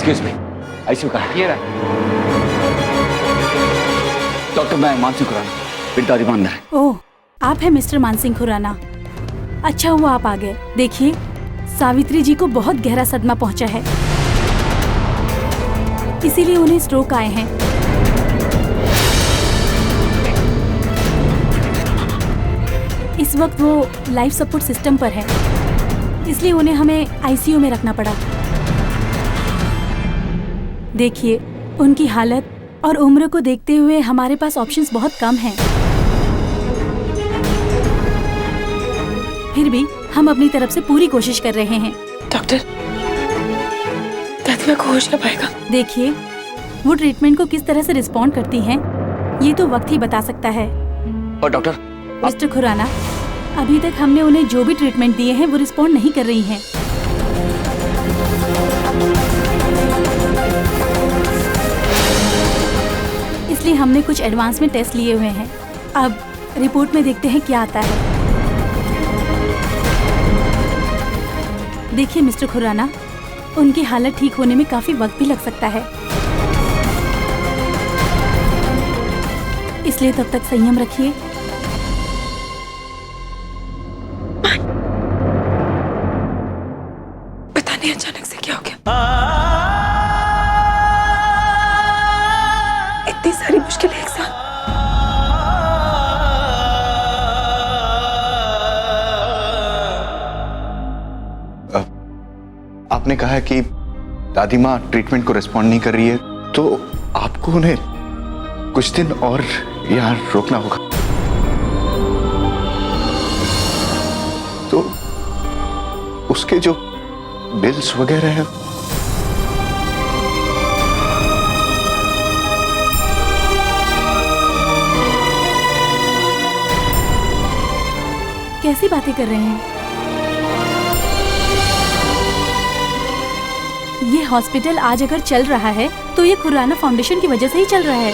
Excuse me, ICU कहाँ है? ये रहा। डॉक्टर, मैं मानसिंह खुराना, मेरी दादी मां अंदर है। ओह, आप हैं मिस्टर मानसिंह खुराना। अच्छा हुआ आप आ गए। देखिए, सावित्री जी को बहुत गहरा सदमा पहुंचा है, इसीलिए उन्हें स्ट्रोक आए हैं। इस वक्त वो लाइफ सपोर्ट सिस्टम पर है, इसलिए उन्हें हमें आईसीयू में रखना पड़ा। देखिए, उनकी हालत और उम्र को देखते हुए हमारे पास ऑप्शंस बहुत कम हैं। फिर भी हम अपनी तरफ से पूरी कोशिश कर रहे हैं। डॉक्टर, दादी माँ को होश ना पाएगा। देखिए, वो ट्रीटमेंट को किस तरह से रिस्पॉन्ड करती हैं, ये तो वक्त ही बता सकता है। और डॉक्टर, मिस्टर खुराना, अभी तक हमने उन्हें जो भी ट्रीटमेंट दिए हैं वो रिस्पॉन्ड नहीं कर रही हैं। इसलिए हमने कुछ एडवांस में टेस्ट लिए हुए हैं। अब रिपोर्ट में देखते हैं क्या आता है। देखिए मिस्टर खुराना, उनकी हालत ठीक होने में काफी वक्त भी लग सकता है, इसलिए तब तक संयम रखिए। पता नहीं अचानक से क्या हो गया। इतनी सारी मुश्किलें एक साथ। आपने कहा है कि दादी माँ ट्रीटमेंट को रिस्पॉन्ड नहीं कर रही है, तो आपको उन्हें कुछ दिन और यहाँ रोकना होगा। तो उसके जो बिल्स वगैरह हैं, कैसी बातें कर रहे हैं? ये हॉस्पिटल आज अगर चल रहा है तो ये खुराना फाउंडेशन की वजह से ही चल रहा है।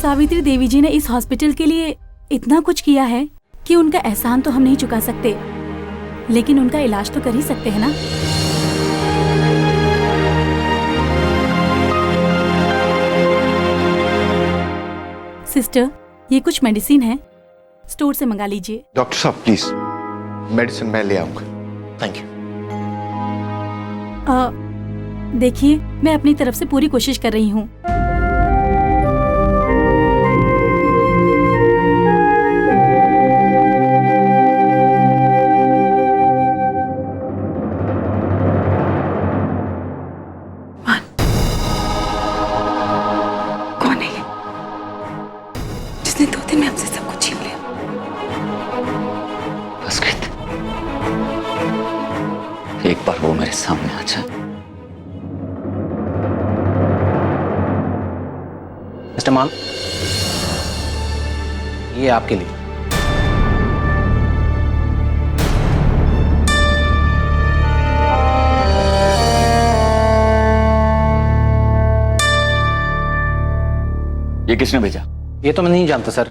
सावित्री देवी जी ने इस हॉस्पिटल के लिए इतना कुछ किया है कि उनका एहसान तो हम नहीं चुका सकते, लेकिन उनका इलाज तो कर ही सकते हैं ना। सिस्टर, ये कुछ मेडिसिन है, स्टोर से मंगा लीजिए। डॉक्टर साहब प्लीज, मेडिसिन मैं ले आऊंगा। Thank you. देखिए, मैं अपनी तरफ से पूरी कोशिश कर रही हूँ। कौन है ये, जिसने 2 दिन में हमसे सब कुछ छीन लिया? अस्कृत, एक बार वो मेरे सामने आ जाए। मिस्टर मान, ये आपके लिए। ये किसने भेजा? ये तो मैं नहीं जानता सर,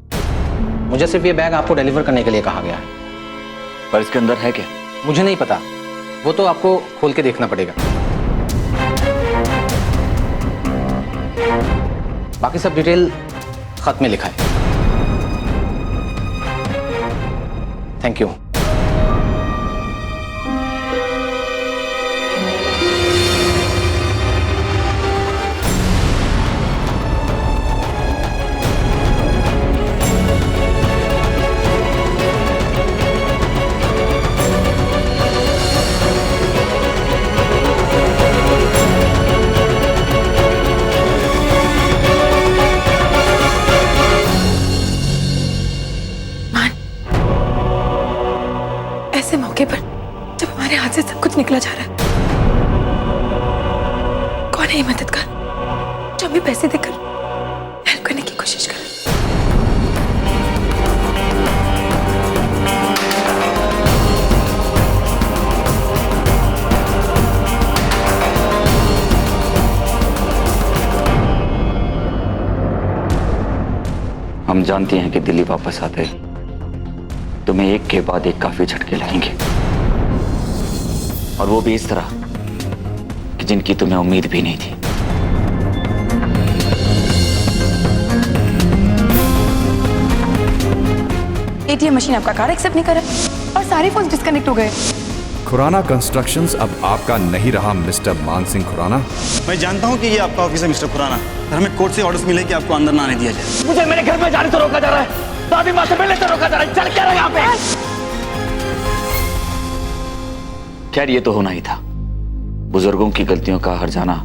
मुझे सिर्फ ये बैग आपको डिलीवर करने के लिए कहा गया है। पर इसके अंदर है क्या? मुझे नहीं पता, वो तो आपको खोल के देखना पड़ेगा। बाकी सब डिटेल खत में लिखा है। Thank you. ऐसे मौके पर जब हमारे हाथ से सब कुछ निकला जा रहा है, कौन है ये मददगार जो हमें पैसे देकर हेल्प करने की कोशिश कर रहा है? हम जानते हैं कि दिल्ली वापस आते तुम्हें एक के बाद एक काफी झटके लगेंगे। और वो भी इस तरह कि जिनकी तुम्हें उम्मीद भी नहीं थी। एटीएम मशीन आपका कार्ड एक्सेप्ट नहीं कर रहा और सारे फोन डिस्कनेक्ट हो गए। खुराना कंस्ट्रक्शंस अब आपका नहीं रहा मिस्टर मान सिंह खुराना। मैं जानता हूं कि ये आपका ऑफिस है मिस्टर खुराना, पर हमें कोर्ट से ऑर्डर्स मिले कि आपको अंदर ना आने दिया जाए। मुझे मेरे घर में जाने से रोका जा रहा है, दादी माँ से मिलने से रोका जा रहा है। चल क्या रहा है यहाँ पे? खैर ये तो होना ही था। बुजुर्गों की गलतियों का हर जाना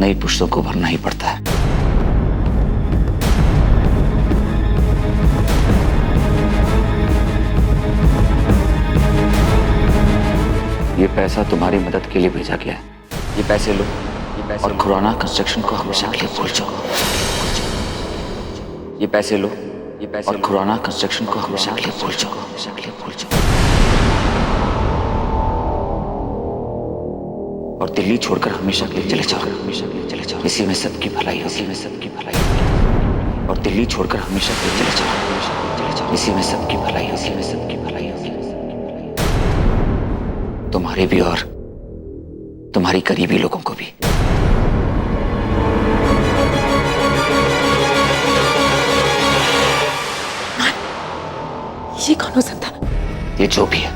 नई पुश्तों को भरना ही पड़ता है। ये पैसा तुम्हारी मदद के लिए भेजा गया है। ये पैसे लो और खुराना कंस्ट्रक्शन को हमेशा के लिए भूल जाओ। ये पैसे लो और खुराना कंस्ट्रक्शन को हमेशा के लिए भूल जाओ। और दिल्ली छोड़कर हमेशा के लिए चले जाओ। इसी में सबकी भलाई होगी। और दिल्ली छोड़कर हमेशा के लिए चले जाओ। इसी में सबकी भलाई होगी। तुम्हारे भी और तुम्हारी करीबी लोगों को भी। ये कौन हो सकता? ये जो भी है,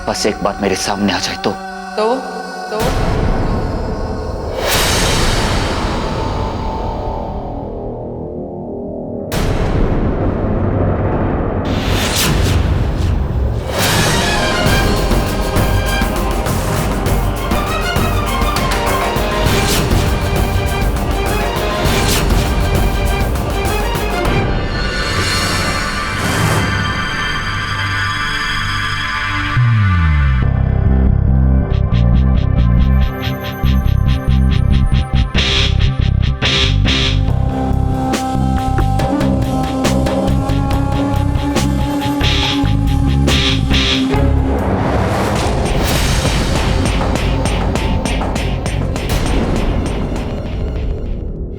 बस एक बार मेरे सामने आ जाए तो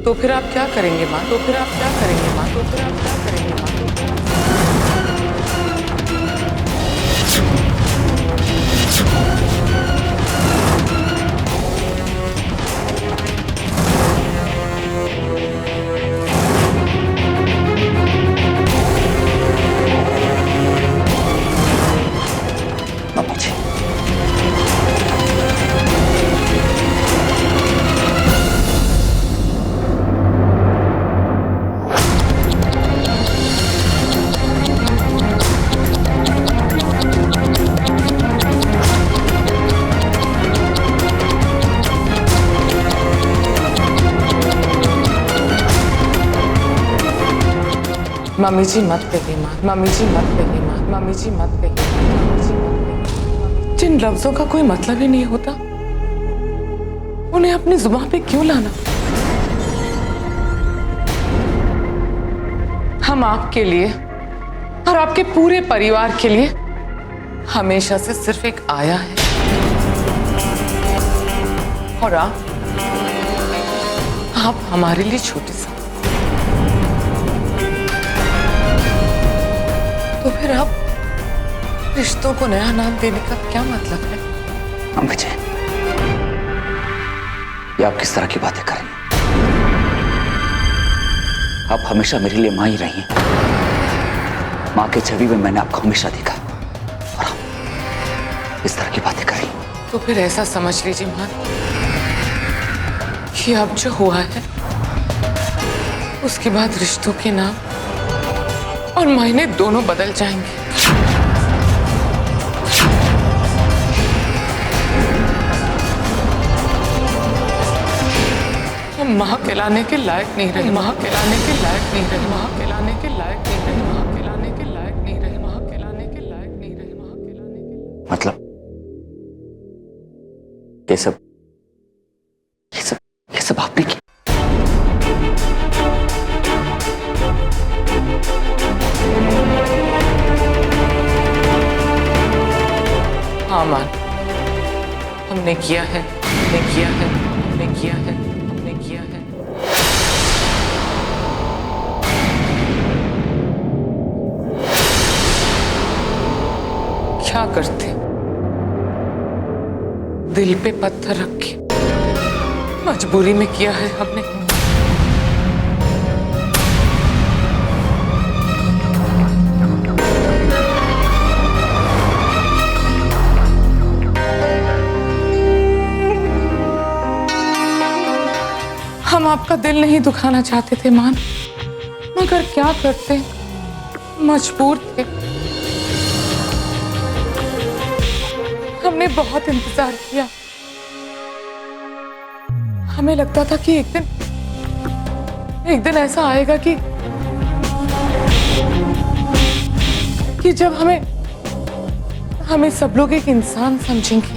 तो फिर आप क्या करेंगे माँ? मम्मी जी, मम्मी जी मत कहिए माँ। जिन लफ्जों का कोई मतलब ही नहीं होता, उन्हें अपनी जुबान पे क्यों लाना? हम आपके लिए और आपके पूरे परिवार के लिए हमेशा से सिर्फ एक आया है, और आप हमारे लिए छोटी सी। तो फिर आप रिश्तों को नया नाम देने का क्या मतलब है? मम्मी जी, ये आप किस तरह की बातें कर रही हैं? आप हमेशा मेरे लिए माँ ही रही हैं। माँ के छवि में मैंने आपको हमेशा देखा, और आप इस तरह की बातें कर रही हैं। तो फिर ऐसा समझ लीजिए माँ कि अब जो हुआ है उसके बाद रिश्तों के नाम और मायने दोनों बदल जाएंगे। हम माँ कहलाने के लायक नहीं रहे। मतलब ये सब आपने किया? हाँ मान, हमने किया है। क्या करते दिल पे पत्थर रख के मजबूरी में किया है हमने। हम आपका दिल नहीं दुखाना चाहते थे मान, मगर क्या करते, मजबूर थे। हमने बहुत इंतजार किया। हमें लगता था कि एक दिन ऐसा आएगा कि जब हमें सब लोग एक इंसान समझेंगे।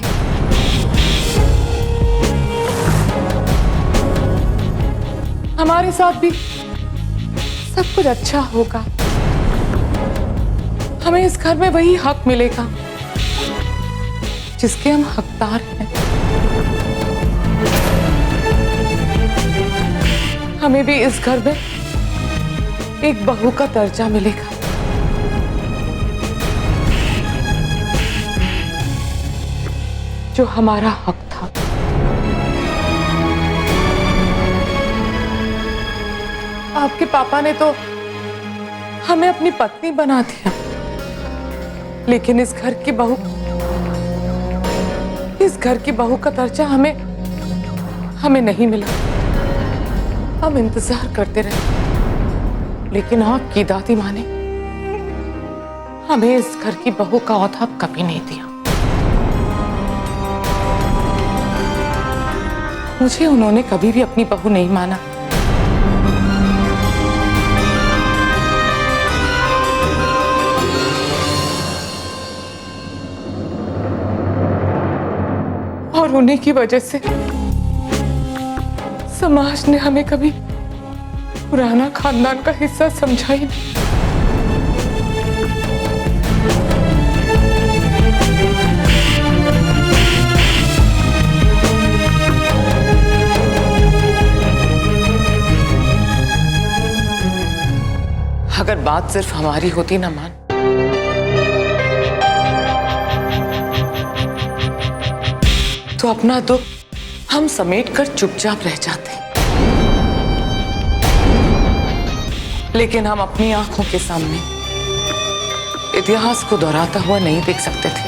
हमारे साथ भी सब कुछ अच्छा होगा। हमें इस घर में वही हक मिलेगा जिसके हम हकदार हैं। हमें भी इस घर में एक बहू का दर्जा मिलेगा। जो हमारा हक था। आपके पापा ने तो हमें अपनी पत्नी बना दिया, लेकिन इस घर की बहू का दर्जा हमें नहीं मिला। हम इंतजार करते रहे, लेकिन आपकी दादी माँ ने हमें इस घर की बहू का औहदा कभी नहीं दिया। मुझे उन्होंने कभी भी अपनी बहू नहीं माना। और उन्हीं की वजह से समाज ने हमें कभी पुराना खानदान का हिस्सा समझा ही नहीं। अगर बात सिर्फ हमारी होती ना मान, तो अपना दुख हम समेट कर चुपचाप रह जाते, लेकिन हम अपनी आंखों के सामने इतिहास को दोहराता हुआ नहीं देख सकते थे।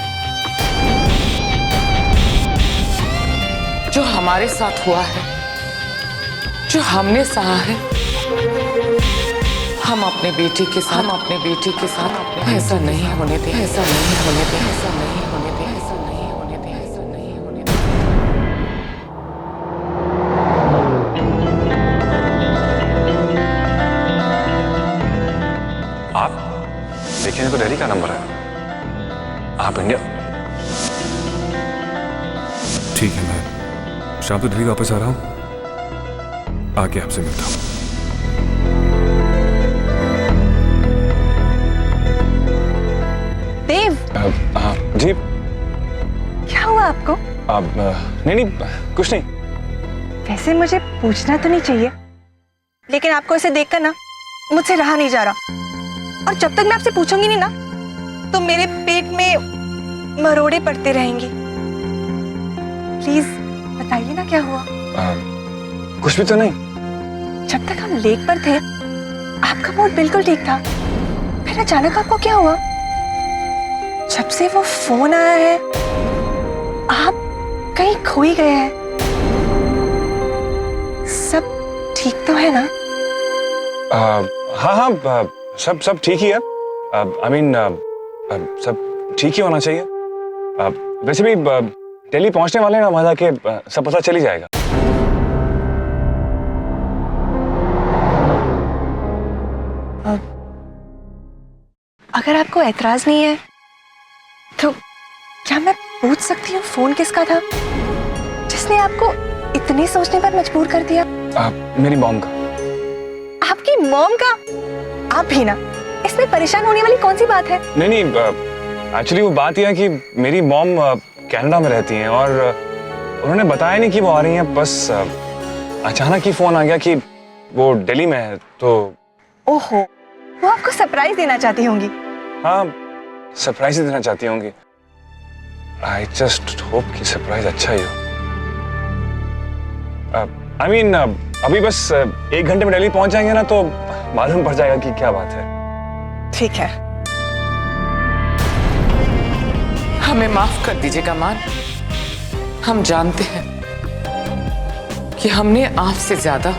जो हमारे साथ हुआ है, जो हमने सहा है, हम अपने बेटी के साथ ऐसा नहीं होने दें, ऐसा नहीं होने दें, ऐसा नहीं होने दें, ऐसा नहीं होने दें, ऐसा नहीं होने दें। आप देखिए, तो दिल्ली का नंबर है। आप इंडिया? ठीक है, मैं शाम को दिल्ली वापस आ रहा हूँ, आके आपसे मिलता हूँ। देव, हाँ जी। क्या हुआ आपको? अब नहीं, कुछ नहीं। वैसे मुझे पूछना तो नहीं चाहिए, लेकिन आपको इसे देखकर ना मुझसे रहा नहीं जा रहा। और जब तक मैं आपसे पूछूंगी नहीं ना, तो मेरे पेट में मरोड़े पड़ते रहेंगे। प्लीज बताइए ना क्या हुआ। कुछ भी तो नहीं। जब तक हम लेक पर थे, आपका मूड बिल्कुल ठीक था। फिर अचानक आपको क्या हुआ? जब से वो फोन आया है, आप कहीं खो ही गए हैं। सब ठीक तो है ना? हाँ, सब ठीक ही है। आई मीन सब ठीक ही होना चाहिए। वैसे भी दिल्ली पहुंचने वाले हैं ना, वहां जाके सब पता चल ही जाएगा। अगर आपको ऐतराज नहीं है, तो क्या मैं पूछ सकती हूँ फोन किसका था, जिसने आपको इतने सोचने पर मजबूर कर दिया? मेरी मॉम का। आपकी मॉम का? आप भी ना, इसमें परेशान होने वाली कौन सी बात है? नहीं, एक्चुअली वो बात यह है कि मेरी मॉम कनाडा में रहती हैं और उन्होंने बताया नहीं कि वो आ रही हैं। बस अचानक ही फोन आ गया कि वो दिल्ली में है। तो ओहो, वो आपको सरप्राइज देना चाहती होंगी। हाँ, सरप्राइज देना चाहती होंगी। आई जस्ट होप कि सरप्राइज अच्छा ही हो। आई मीन अभी बस 1 घंटे में दिल्ली पहुंच जाएंगे ना तो मालूम पड़ जाएगा कि क्या बात है। ठीक है। हमें माफ कर दीजिएगा मान। हम जानते हैं कि हमने आपसे ज्यादा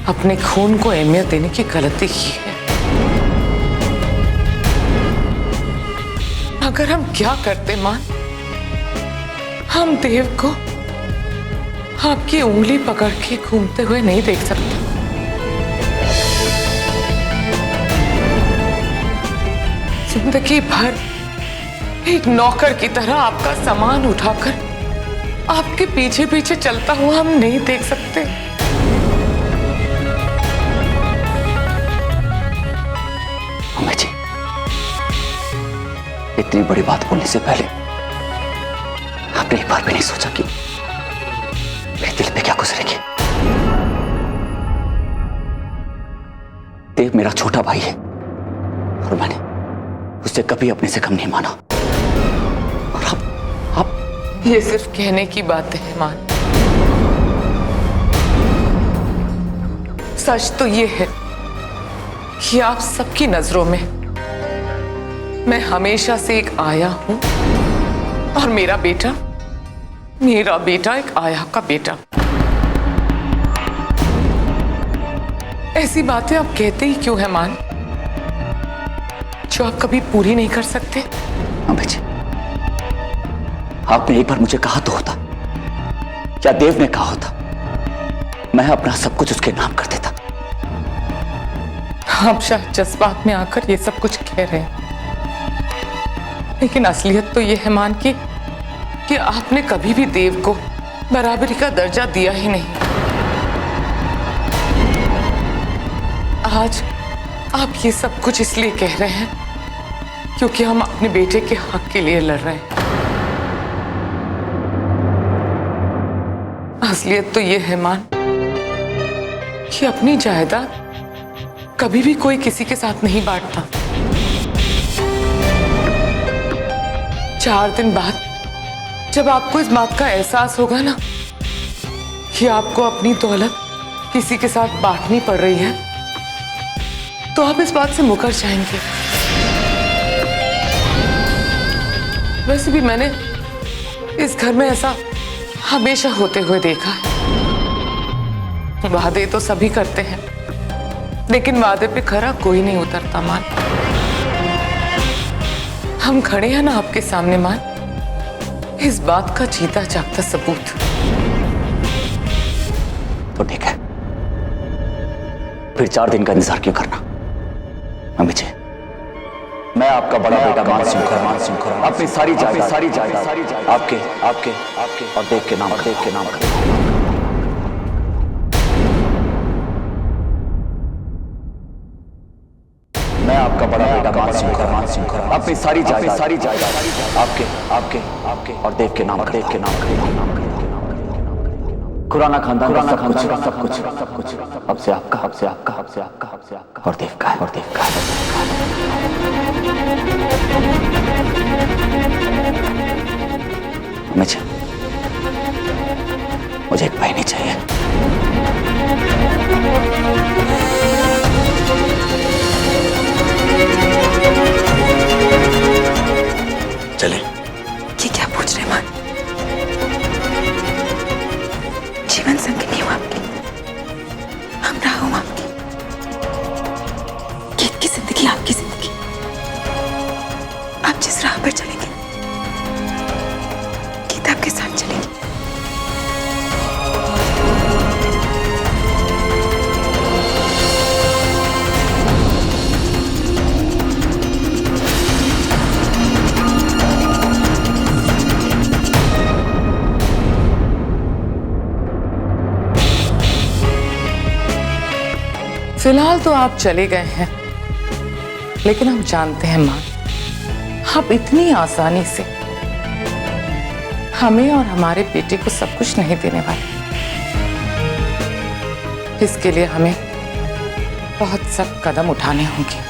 अपने खून को अहमियत देने की गलती की है। अगर हम क्या करते मान, हम देव को आपकी उंगली पकड़ के घूमते हुए नहीं देख सकते। जिंदगी भर एक नौकर की तरह आपका सामान उठाकर आपके पीछे पीछे चलता हुआ हम नहीं देख सकते। अम्मा जी, इतनी बड़ी बात बोलने से पहले आपने एक बार भी नहीं सोचा कि मेरे दिल पे क्या गुजरेगी। देव मेरा छोटा भाई है और मैंने उसे कभी अपने से कम नहीं माना। और आप ये सिर्फ कहने की बातें हैं मान। सच तो ये है कि आप सबकी नजरों में मैं हमेशा से एक आया हूं और मेरा बेटा एक आया का बेटा। ऐसी बातें आप कहते ही क्यों है मान, जो आप कभी पूरी नहीं कर सकते? अम्मा जी, आपने एक बार मुझे कहा तो होता, या देव ने कहा होता, मैं अपना सब कुछ उसके नाम कर देता। आप शायद जज्बात में आकर ये सब कुछ कह रहे हैं, लेकिन असलियत तो ये है मान कि आपने कभी भी देव को बराबरी का दर्जा दिया ही नहीं। आज आप ये सब कुछ इसलिए कह रहे हैं क्योंकि हम अपने बेटे के हक के लिए लड़ रहे हैं। असलियत तो ये है मान कि अपनी जायदाद कभी भी कोई किसी के साथ नहीं बांटता। 4 दिन बाद जब आपको इस बात का एहसास होगा ना कि आपको अपनी दौलत किसी के साथ बांटनी पड़ रही है, तो आप इस बात से मुकर जाएंगे। वैसे भी मैंने इस घर में ऐसा हमेशा होते हुए देखा है। वादे तो सभी करते हैं, लेकिन वादे पे खरा कोई नहीं उतरता मान। हम खड़े हैं ना आपके सामने मान, इस बात का जीता जागता सबूत। तो ठीक है, फिर 4 दिन का इंतजार क्यों करना? अम्मी जी, मैं आपका बड़ा बेटा मानसिंह अपनी सारी जायदाद आपके और देव के नाम मैं आपका बड़ा बेटा मानसिंह अपनी सारी जायदाद आपके और देव के नाम खुराना खानदान का सब कुछ अब से आपका और देव का है। मुझे एक भाई नहीं चाहिए। चले। ये क्या पूछ रहे मान? जीवन संगिनी हूँ आपकी, हमरा हूँ आपकी। गीत की जिंदगी आपकी जिंदगी। आप जिस राह पर चलेंगे, गीत आपके साथ चलेगी। फिलहाल तो आप चले गए हैं, लेकिन हम जानते हैं मां, आप इतनी आसानी से हमें और हमारे बेटे को सब कुछ नहीं देने वाले। इसके लिए हमें बहुत सख्त कदम उठाने होंगे।